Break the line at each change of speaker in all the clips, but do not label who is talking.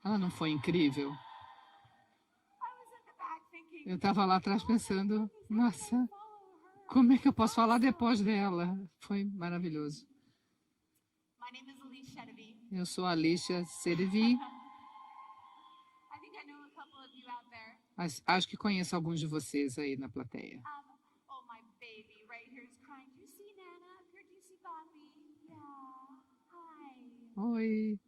Ela não foi incrível? Eu estava lá atrás pensando, nossa, como é que eu posso falar depois dela? Foi maravilhoso. Eu sou a Alicia Servi. Acho que conheço alguns de vocês aí na plateia. Oi.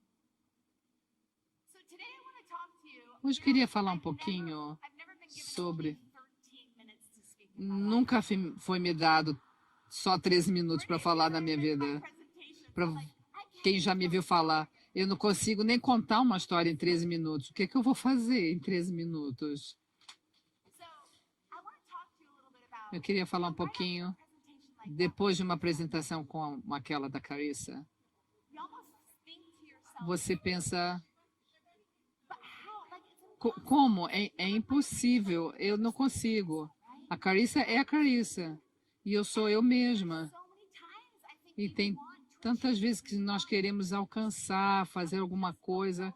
Hoje queria falar um pouquinho sobre... Nunca foi me dado só 13 minutos para falar da minha vida. Para quem já me viu falar, eu não consigo nem contar uma história em 13 minutos. O que é que eu vou fazer em 13 minutos? Eu queria falar um pouquinho, depois de uma apresentação como aquela da Carissa, você pensa, como? É impossível, eu não consigo. A Carissa é a Carissa, e eu sou eu mesma. E tem tantas vezes que nós queremos alcançar, fazer alguma coisa,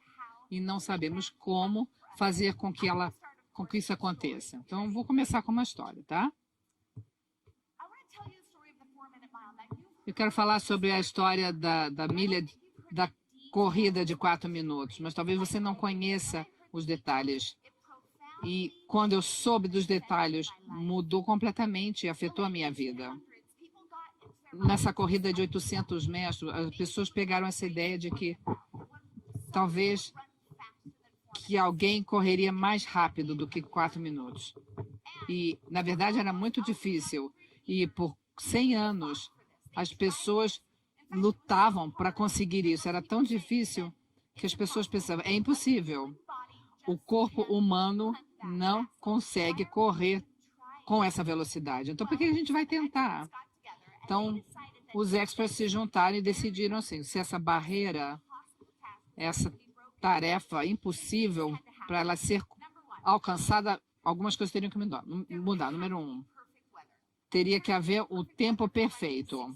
e não sabemos como fazer com que isso aconteça. Então, vou começar com uma história, tá? Eu quero falar sobre a história da milha, da corrida de 4 minutos, mas talvez você não conheça os detalhes. E quando eu soube dos detalhes, mudou completamente e afetou a minha vida. Nessa corrida de 800 metros, as pessoas pegaram essa ideia de que talvez que alguém correria mais rápido do que 4 minutos. E, na verdade, era muito difícil. E por 100 anos, as pessoas lutavam para conseguir isso. Era tão difícil que as pessoas pensavam, é impossível. O corpo humano não consegue correr com essa velocidade. Então, por que a gente vai tentar? Então, os experts se juntaram e decidiram assim, se essa barreira, essa tarefa impossível para ela ser alcançada, algumas coisas teriam que mudar. Número 1, teria que haver o tempo perfeito.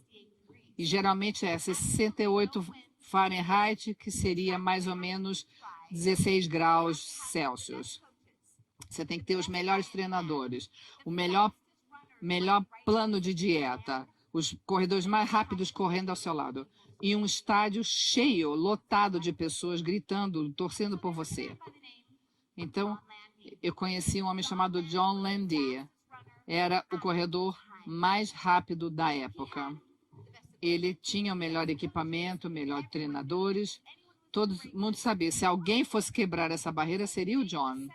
E geralmente é 68 Fahrenheit, que seria mais ou menos 16 graus Celsius. Você tem que ter os melhores treinadores, o melhor plano de dieta, os corredores mais rápidos correndo ao seu lado, e um estádio cheio, lotado de pessoas gritando, torcendo por você. Então, eu conheci um homem chamado John Landy. Era o corredor mais rápido da época. Ele tinha o melhor equipamento, melhores treinadores. Todo mundo sabia, se alguém fosse quebrar essa barreira, seria o John.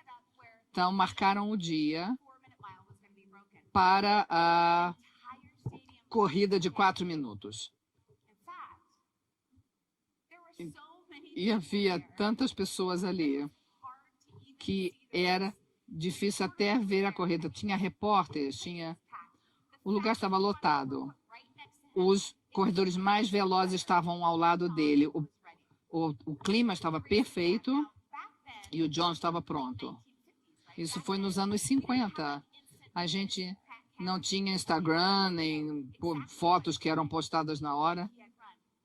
Então, marcaram o dia para a corrida de 4 minutos. E havia tantas pessoas ali que era difícil até ver a corrida. Tinha repórteres, o lugar estava lotado. Os corredores mais velozes estavam ao lado dele. O clima estava perfeito e o John estava pronto. Isso foi nos anos 50. A gente não tinha Instagram, nem fotos que eram postadas na hora.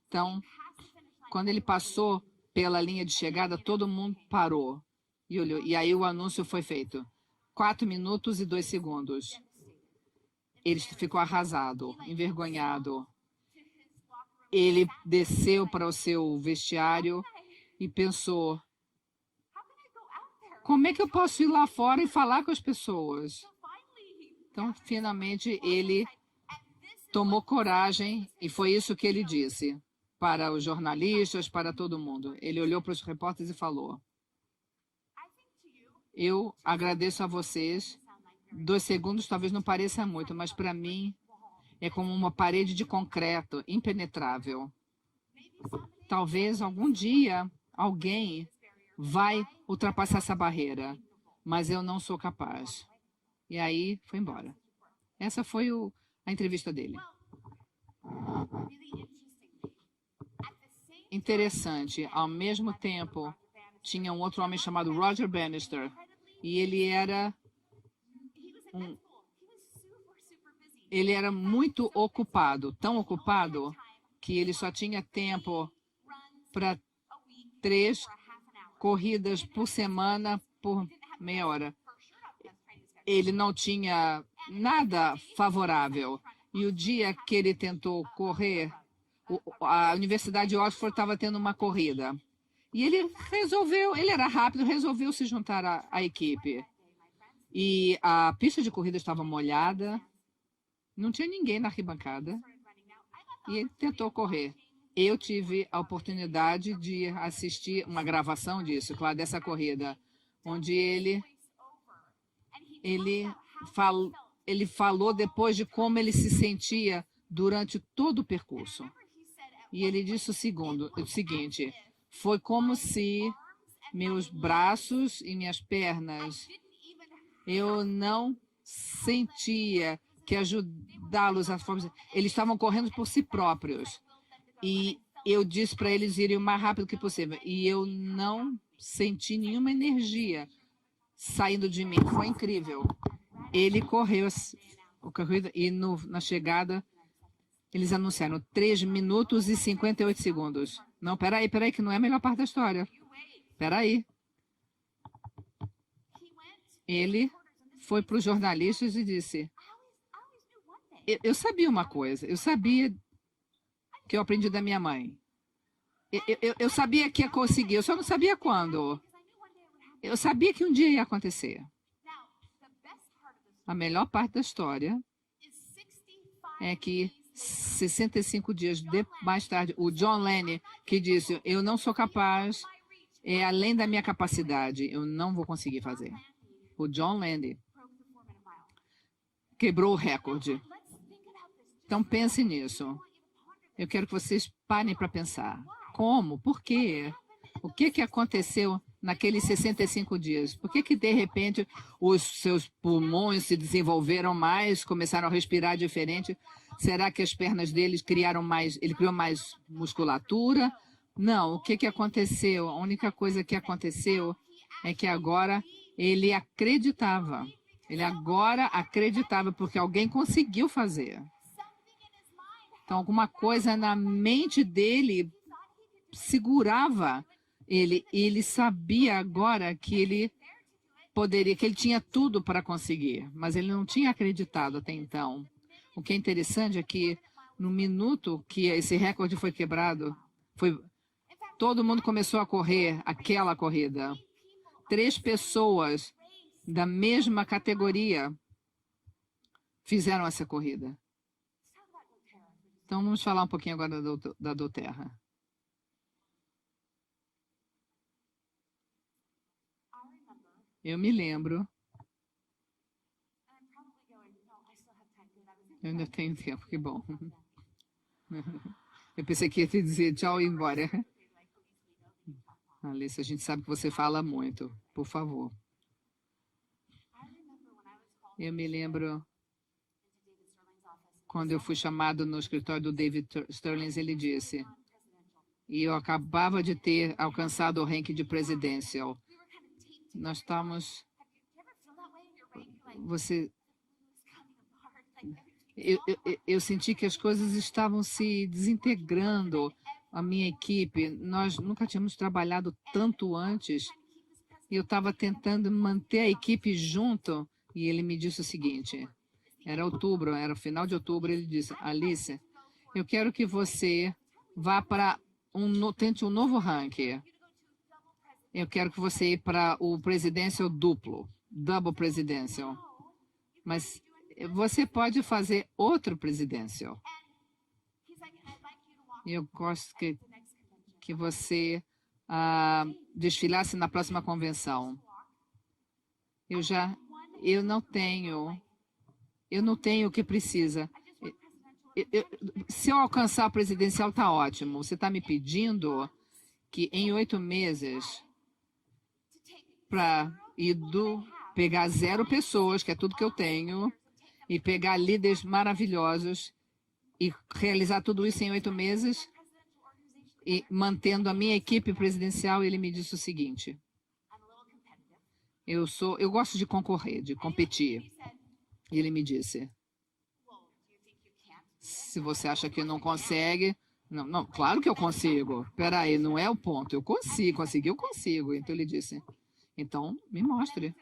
Então, quando ele passou pela linha de chegada, todo mundo parou e olhou. E aí o anúncio foi feito. 4 minutos e 2 segundos. Ele ficou arrasado, envergonhado. Ele desceu para o seu vestiário e pensou, como é que eu posso ir lá fora e falar com as pessoas? Então, finalmente, ele tomou coragem e foi isso que ele disse para os jornalistas, para todo mundo. Ele olhou para os repórteres e falou, eu agradeço a vocês. 2 segundos talvez não pareça muito, mas para mim é como uma parede de concreto impenetrável. Talvez algum dia alguém vai ultrapassar essa barreira, mas eu não sou capaz. E aí foi embora. Essa foi a entrevista dele. Interessante. Ao mesmo tempo, tinha um outro homem chamado Roger Bannister, e ele era muito ocupado, tão ocupado que ele só tinha tempo para 3 corridas por semana por meia hora. Ele não tinha nada favorável. E o dia que ele tentou correr, a Universidade de Oxford estava tendo uma corrida. E ele resolveu, ele era rápido, resolveu se juntar à equipe. E a pista de corrida estava molhada, não tinha ninguém na arquibancada. E ele tentou correr. Eu tive a oportunidade de assistir uma gravação disso, claro, dessa corrida, onde ele falou depois de como ele se sentia durante todo o percurso. E ele disse o seguinte, foi como se meus braços e minhas pernas, eu não sentia que ajudá-los a forma. Eles estavam correndo por si próprios. E eu disse para eles irem o mais rápido que possível. E eu não senti nenhuma energia saindo de mim. Foi incrível. Ele correu a corrida e na chegada eles anunciaram 3 minutos e 58 segundos. Não, peraí, que não é a melhor parte da história. Peraí. Ele foi para os jornalistas e disse, eu sabia uma coisa, eu sabia que eu aprendi da minha mãe. Eu sabia que ia conseguir, eu só não sabia quando. Eu sabia que um dia ia acontecer. A melhor parte da história é que 65 dias mais tarde, o John Lennon, que disse, eu não sou capaz, é além da minha capacidade, eu não vou conseguir fazer. O John Lennon quebrou o recorde. Então, pense nisso. Eu quero que vocês parem para pensar. Como? Por quê? O que aconteceu naqueles 65 dias? Por que, de repente, os seus pulmões se desenvolveram mais, começaram a respirar diferente? Será que as pernas deles ele criou mais musculatura? Não. O que aconteceu? A única coisa que aconteceu é que agora ele acreditava. Ele agora acreditava porque alguém conseguiu fazer. Então, alguma coisa na mente dele segurava ele. E ele sabia agora que ele poderia, que ele tinha tudo para conseguir, mas ele não tinha acreditado até então. O que é interessante é que no minuto que esse recorde foi quebrado, todo mundo começou a correr aquela corrida. 3 pessoas da mesma categoria fizeram essa corrida. Então, vamos falar um pouquinho agora da doTERRA. Eu me lembro. Eu ainda tenho tempo, que bom. Eu pensei que ia te dizer tchau e ir embora. Alice, a gente sabe que você fala muito. Por favor. Eu me lembro quando eu fui chamado no escritório do David Sterling, ele disse, e eu acabava de ter alcançado o ranking de presidential. Nós estamos... Eu senti que as coisas estavam se desintegrando. A minha equipe, nós nunca tínhamos trabalhado tanto antes. E eu estava tentando manter a equipe junto. E ele me disse o seguinte, era outubro, era o final de outubro, ele disse, Alice, eu quero que você vá para tente um novo ranking. Eu quero que você vá para o presidencial duplo, double presidential. Mas você pode fazer outro presidencial. Eu gosto que você desfilasse na próxima convenção. Eu não tenho o que precisa. Se eu alcançar o presidencial, está ótimo. Você está me pedindo que em 8 meses, para pegar 0 pessoas, que é tudo que eu tenho, e pegar líderes maravilhosos e realizar tudo isso em 8 meses, e mantendo a minha equipe presidencial, ele me disse o seguinte, eu gosto de concorrer, de competir. E ele me disse, se você acha que não consegue, Não, não, claro que eu consigo. Espera aí, não é o ponto. Eu consigo, conseguir eu consigo. Então ele disse, então me mostre.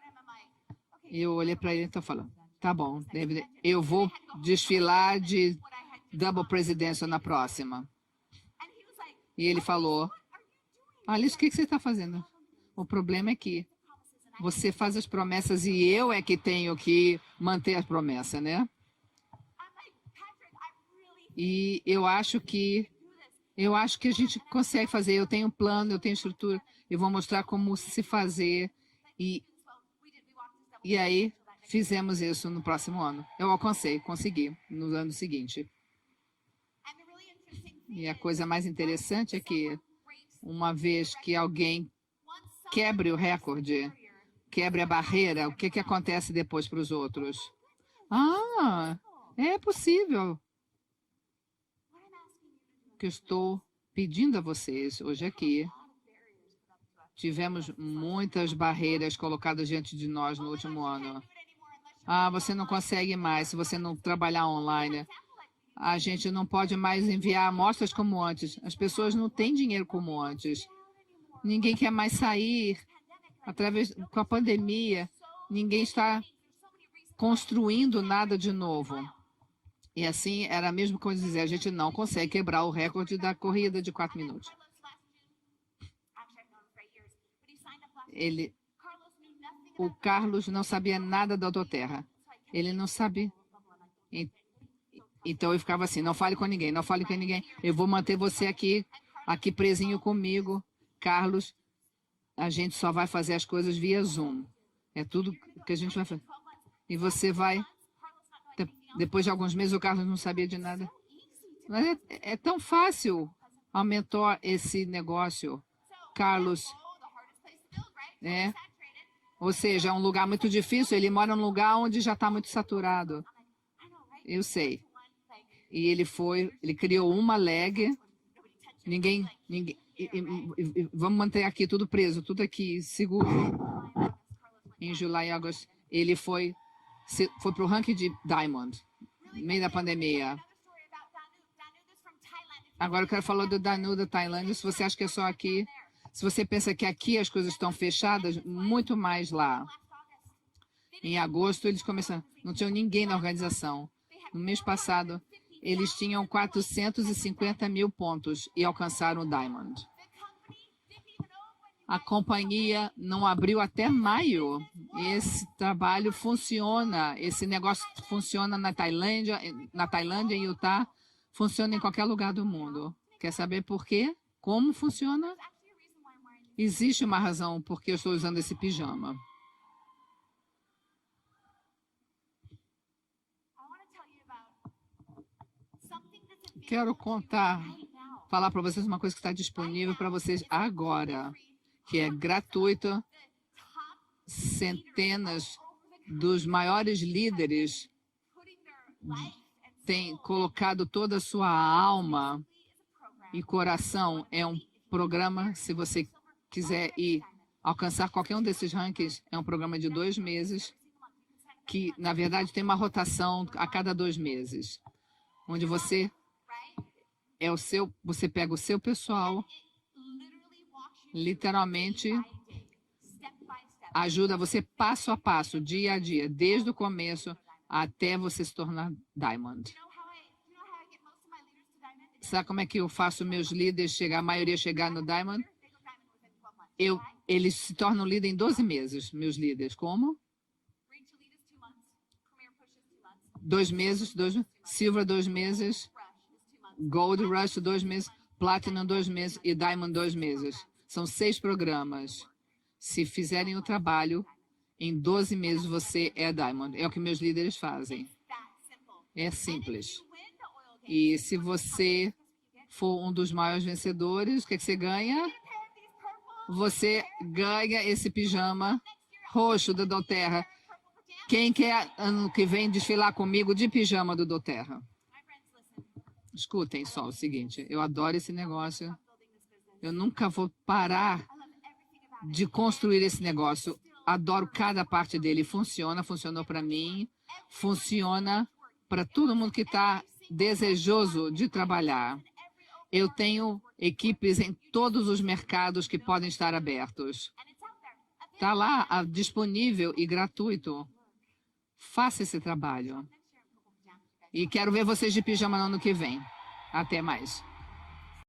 E eu olhei para ele e estou falando, tá bom, David, eu vou desfilar de double presidential na próxima. E ele falou, Alice, o que você está fazendo? O problema é que você faz as promessas e eu é que tenho que manter a promessa, né? E eu acho que a gente consegue fazer. Eu tenho um plano, eu tenho estrutura, eu vou mostrar como se fazer. E aí fizemos isso no próximo ano. Eu alcancei, consegui no ano seguinte. E a coisa mais interessante é que uma vez que alguém quebre o recorde, quebre a barreira, o que acontece depois para os outros? Ah, é possível. O que eu estou pedindo a vocês hoje aqui, tivemos muitas barreiras colocadas diante de nós no último ano. Ah, você não consegue mais se você não trabalhar online. A gente não pode mais enviar amostras como antes. As pessoas não têm dinheiro como antes. Ninguém quer mais sair. Com a pandemia, ninguém está construindo nada de novo. E assim, era mesmo como dizer, a gente não consegue quebrar o recorde da corrida de 4 minutos. O Carlos não sabia nada da Autoterra. Ele não sabia. Então eu ficava assim, não fale com ninguém, não fale com ninguém. Eu vou manter você aqui presinho comigo. Carlos, a gente só vai fazer as coisas via Zoom. É tudo que a gente vai fazer. E você vai... Depois de alguns meses, o Carlos não sabia de nada. Mas é tão fácil. Aumentou esse negócio. Carlos... Ou seja, é um lugar muito difícil. Ele mora num lugar onde já está muito saturado. Eu sei. E ele criou uma leg. Ninguém vamos manter aqui tudo preso, tudo aqui seguro. Em julho e agosto, ele foi para o ranking de Diamond, no meio da pandemia. Agora eu quero falar do Danu da Tailândia. Se você acha que é só aqui, se você pensa que aqui as coisas estão fechadas, muito mais lá. Em agosto, eles começaram, não tinha ninguém na organização. No mês passado, eles tinham 450 mil pontos e alcançaram o Diamond. A companhia não abriu até maio. Esse trabalho funciona, esse negócio funciona na Tailândia, em Utah, funciona em qualquer lugar do mundo. Quer saber por quê? Como funciona? Existe uma razão por que eu estou usando esse pijama. Quero falar para vocês uma coisa que está disponível para vocês agora, que é gratuita. Centenas dos maiores líderes têm colocado toda a sua alma e coração. É um programa, se você quiser ir alcançar qualquer um desses rankings, é um programa de 2 meses, que, na verdade, tem uma rotação a cada 2 meses, onde você pega o seu pessoal, literalmente ajuda você passo a passo, dia a dia, desde o começo até você se tornar Diamond. Sabe como é que eu faço meus líderes a maioria chegar no Diamond? Eles se tornam líder em 12 meses, meus líderes. Como? 2 meses, Silver 2 meses, Gold Rush 2 meses, Platinum 2 meses e Diamond 2 meses. São 6 programas. Se fizerem o trabalho, em 12 meses você é Diamond. É o que meus líderes fazem. É simples. E se você for um dos maiores vencedores, o que você ganha? Você ganha esse pijama roxo do Doterra. Quem quer ano que vem desfilar comigo de pijama do Doterra? Escutem só o seguinte, eu adoro esse negócio. Eu nunca vou parar de construir esse negócio. Adoro cada parte dele. Funcionou para mim, funciona para todo mundo que está desejoso de trabalhar. Eu tenho equipes em todos os mercados que podem estar abertos. Está lá, disponível e gratuito. Faça esse trabalho. E quero ver vocês de pijama no ano que vem. Até mais.